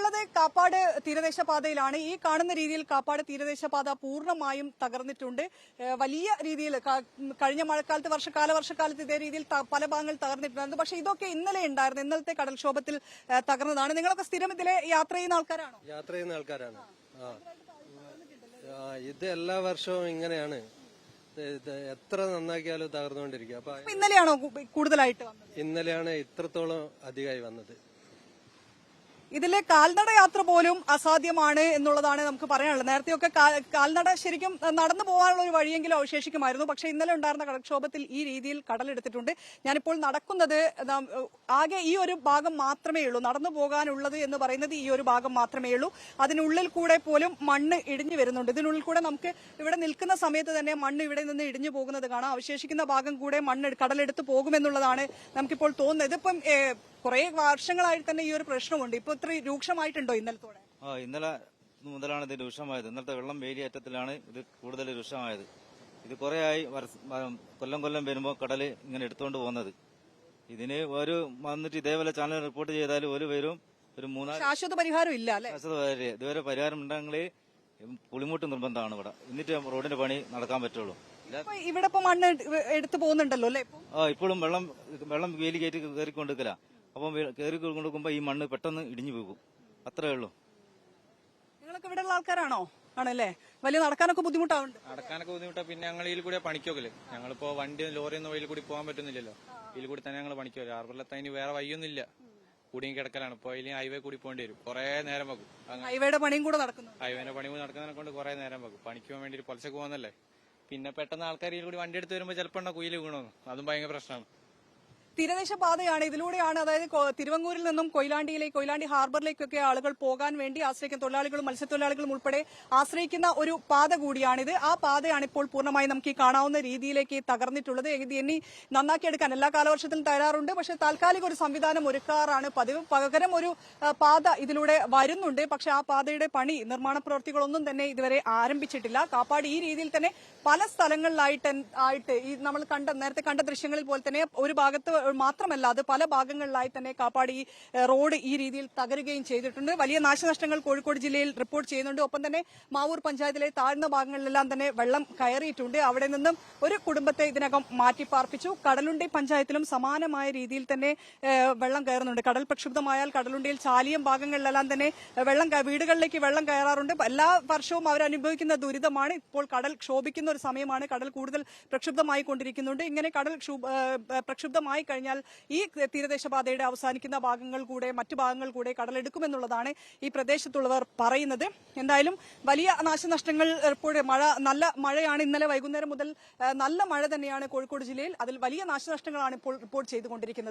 ഞാനുള്ളത് കാപ്പാട് തീരദേശ പാതയിലാണ്. ഈ കാണുന്ന രീതിയിൽ കാപ്പാട് തീരദേശ പാത പൂർണ്ണമായും തകർന്നിട്ടുണ്ട്. വലിയ രീതിയിൽ കഴിഞ്ഞ മഴക്കാലത്ത് കാലവർഷക്കാലത്ത് ഇതേ രീതിയിൽ പല ഭാഗങ്ങൾ തകർന്നിട്ടുണ്ടായിരുന്നു. പക്ഷേ ഇതൊക്കെ ഇന്നലെ ഉണ്ടായിരുന്നു. ഇന്നലത്തെ കടൽക്ഷോഭത്തിൽ തകർന്നതാണ്. നിങ്ങളൊക്കെ സ്ഥിരം ഇതിലെ യാത്ര ചെയ്യുന്ന ആൾക്കാരാണോ? യാത്ര ചെയ്യുന്ന ആൾക്കാരാണ്. ഇത് എല്ലാ വർഷവും ഇങ്ങനെയാണ്. എത്ര നന്നാക്കിയാലും തകർന്നുകൊണ്ടിരിക്കുക. അപ്പൊ ഇന്നലെയാണോ കൂടുതലായിട്ട് വന്നത്? ഇന്നലെയാണ് ഇത്രത്തോളം അധികമായി വന്നത്. ഇതിലെ കാൽനട യാത്ര പോലും അസാധ്യമാണ് എന്നുള്ളതാണ് നമുക്ക് പറയാനുള്ളത്. നേരത്തെയൊക്കെ കാൽനട ശരിക്കും നടന്നു പോകാനുള്ള ഒരു വഴിയെങ്കിലും അവശേഷിക്കുമായിരുന്നു. പക്ഷേ ഇന്നലെ ഉണ്ടായിരുന്ന കടൽക്ഷോഭത്തിൽ ഈ രീതിയിൽ കടലെടുത്തിട്ടുണ്ട്. ഞാനിപ്പോൾ നടക്കുന്നത് ആകെ ഈ ഒരു ഭാഗം മാത്രമേ ഉള്ളൂ. നടന്നു പോകാനുള്ളത് എന്ന് പറയുന്നത് ഈ ഒരു ഭാഗം മാത്രമേ ഉള്ളൂ. അതിനുള്ളിൽ കൂടെ പോലും മണ്ണ് ഇടിഞ്ഞു വരുന്നുണ്ട്. ഇതിനുള്ളിൽ കൂടെ നമുക്ക് ഇവിടെ നിൽക്കുന്ന സമയത്ത് തന്നെ മണ്ണ് ഇവിടെ നിന്ന് ഇടിഞ്ഞു പോകുന്നത് കാണാം. അവശേഷിക്കുന്ന ഭാഗം കൂടെ മണ്ണ് കടലെടുത്ത് പോകുമെന്നുള്ളതാണ് നമുക്കിപ്പോൾ തോന്നുന്നത്. ഇതിപ്പം കുറെ വർഷങ്ങളായിട്ട് തന്നെ ഈ ഒരു പ്രശ്നമുണ്ട്. ഇപ്പൊ ഇത്ര രൂക്ഷമായിട്ടുണ്ടോ ഇന്നലത്തോടെ? ഇന്നലെ മുതലാണ് ഇത് രൂക്ഷമായത്. ഇന്നലത്തെ വെള്ളം വേലിയേറ്റത്തിലാണ് ഇത് കൂടുതൽ രൂക്ഷമായത്. ഇത് കുറെയായി കൊല്ലം വരുമ്പോൾ കടല് ഇങ്ങനെ എടുത്തുകൊണ്ട് പോകുന്നത്. ഇതിന് വന്നിട്ട് ഇതേപോലെ ചാനൽ റിപ്പോർട്ട് ചെയ്താൽ ഒരു പേരും ഒരു ശാശ്വത പരിഹാരം ഇല്ല അല്ലെ? ഇതുവരെ പരിഹാരം ഉണ്ടെങ്കിൽ പുളിമുട്ട് നിർബന്ധമാണ് ഇവിടെ. എന്നിട്ട് റോഡിന്റെ പണി നടക്കാൻ പറ്റുള്ളൂ. ഇവിടെ ഇപ്പൊ മണ്ണ് എടുത്തു പോകുന്നുണ്ടല്ലോ അല്ലെ? ഇപ്പോഴും വെള്ളം വേലി കയറ്റി കയറിക്കൊണ്ടിരിക്കല. അപ്പം കയറി കൊടുക്കുമ്പോ ഈ മണ്ണ് പെട്ടെന്ന് ഇടിഞ്ഞു പോകും. അത്രേ ഉള്ളൂ. നിങ്ങളൊക്കെ ഇവിടെ ഉള്ള ആൾക്കാരാണോ? ആണല്ലേ. വലിയ നടക്കാനൊക്കെ ബുദ്ധിമുട്ടാവുണ്ട്. നടക്കാനൊക്കെ ബുദ്ധിമുട്ടാ. പിന്നെ ഞങ്ങൾ ഇതിൽ കൂടെ പണിക്കോക്കല്ലേ. ഞങ്ങളിപ്പോ വണ്ടി ലോറിയൊന്നും വഴിയിൽ കൂടി പോകാൻ പറ്റുന്നില്ലല്ലോ. ഇതിൽ കൂടി തന്നെ ഞങ്ങൾ പണിക്കോല്ലേ. ഹാർബറിലെത്താൻ ഇനി വേറെ വഴിയൊന്നുമില്ല. കുടുങ്ങി കിടക്കലാണ്. ഇപ്പൊ അതിൽ ഹൈവേ കൂടി പോകേണ്ടി വരും. കുറെ നേരം വെക്കും. ഹൈവേയുടെ പണിയും കൂടെ നടക്കുന്നു. ഹൈവേന്റെ പണി നടക്കുന്നതിനെ കൊണ്ട് കുറെ നേരം വെക്കും. പണിക്ക് പോകാൻ വേണ്ടി പൊലച്ചക്ക് പോകുന്നല്ലേ. പിന്നെ പെട്ടെന്ന് ആൾക്കാർ ഇതിൽ കൂടി വണ്ടി എടുത്ത് വരുമ്പോൾ ചിലപ്പോൾ കുയില് വീണോന്നു. അതും ഭയങ്കര പ്രശ്നമാണ്. തീരദേശ പാതയാണ്. ഇതിലൂടെയാണ് അതായത് തിരുവങ്ങൂരിൽ നിന്നും കൊയിലാണ്ടി ഹാർബറിലേക്കൊക്കെ ആളുകൾ പോകാൻ വേണ്ടി ആശ്രയിക്കുന്ന തൊഴിലാളികളും മത്സ്യത്തൊഴിലാളികളും ഉൾപ്പെടെ ആശ്രയിക്കുന്ന ഒരു പാത കൂടിയാണിത്. ആ പാതയാണ് ഇപ്പോൾ പൂർണ്ണമായി നമുക്ക് ഈ കാണാവുന്ന രീതിയിലേക്ക് തകർന്നിട്ടുള്ളത്. ഇനി നന്നാക്കിയെടുക്കാൻ എല്ലാ കാലവർഷത്തിലും തയ്യാറുണ്ട്. പക്ഷെ താൽക്കാലിക ഒരു സംവിധാനം ഒരുക്കാറാണ് പതിവ്. പകരം ഒരു പാത ഇതിലൂടെ വരുന്നുണ്ട്. പക്ഷെ ആ പാതയുടെ പണി നിർമ്മാണ പ്രവൃത്തികളൊന്നും തന്നെ ഇതുവരെ ആരംഭിച്ചിട്ടില്ല. കാപ്പാട് ഈ രീതിയിൽ തന്നെ പല സ്ഥലങ്ങളിലായിട്ട് ഈ നമ്മൾ നേരത്തെ കണ്ട ദൃശ്യങ്ങളിൽ പോലെ തന്നെ ഒരു ഭാഗത്ത് മാത്രമല്ല അത് പല ഭാഗങ്ങളിലായി തന്നെ കാപ്പാട് ഈ റോഡ് ഈ രീതിയിൽ തകരുകയും ചെയ്തിട്ടുണ്ട്. വലിയ നാശനഷ്ടങ്ങൾ കോഴിക്കോട് ജില്ലയിൽ റിപ്പോർട്ട് ചെയ്യുന്നുണ്ട്. ഒപ്പം തന്നെ മാവൂർ പഞ്ചായത്തിലെ താഴ്ന്ന ഭാഗങ്ങളിലെല്ലാം തന്നെ വെള്ളം കയറിയിട്ടുണ്ട്. അവിടെ നിന്നും ഒരു കുടുംബത്തെ ഇതിനകം മാറ്റിപ്പാർപ്പിച്ചു. കടലുണ്ടി പഞ്ചായത്തിലും സമാനമായ രീതിയിൽ തന്നെ വെള്ളം കയറുന്നുണ്ട്. കടൽ പ്രക്ഷുബ്ധമായാൽ കടലുണ്ടിയിൽ ചാലിയം ഭാഗങ്ങളിലെല്ലാം തന്നെ വീടുകളിലേക്ക് വെള്ളം കയറാറുണ്ട്. എല്ലാ വർഷവും അവരനുഭവിക്കുന്ന ദുരിതമാണ്. ഇപ്പോൾ കടൽ ക്ഷോഭിക്കുന്ന ഒരു സമയമാണ്. കടൽ കൂടുതൽ പ്രക്ഷുബ്ധമായി കൊണ്ടിരിക്കുന്നുണ്ട്. ഇങ്ങനെ കടൽ പ്രക്ഷുബ്ധമായി കഴിഞ്ഞാൽ ഈ തീരദേശ പാതയുടെ അവസാനിക്കുന്ന ഭാഗങ്ങൾ കൂടെ മറ്റു ഭാഗങ്ങൾ കൂടെ കടലെടുക്കുമെന്നുള്ളതാണ് ഈ പ്രദേശത്തുള്ളവർ പറയുന്നത്. എന്തായാലും വലിയ നാശനഷ്ടങ്ങൾ റിപ്പോർട്ട് നല്ല മഴയാണ്. ഇന്നലെ വൈകുന്നേരം മുതൽ നല്ല മഴ തന്നെയാണ് കോഴിക്കോട് ജില്ലയിൽ. അതിൽ വലിയ നാശനഷ്ടങ്ങളാണ് ഇപ്പോൾ റിപ്പോർട്ട് ചെയ്തുകൊണ്ടിരിക്കുന്നത്.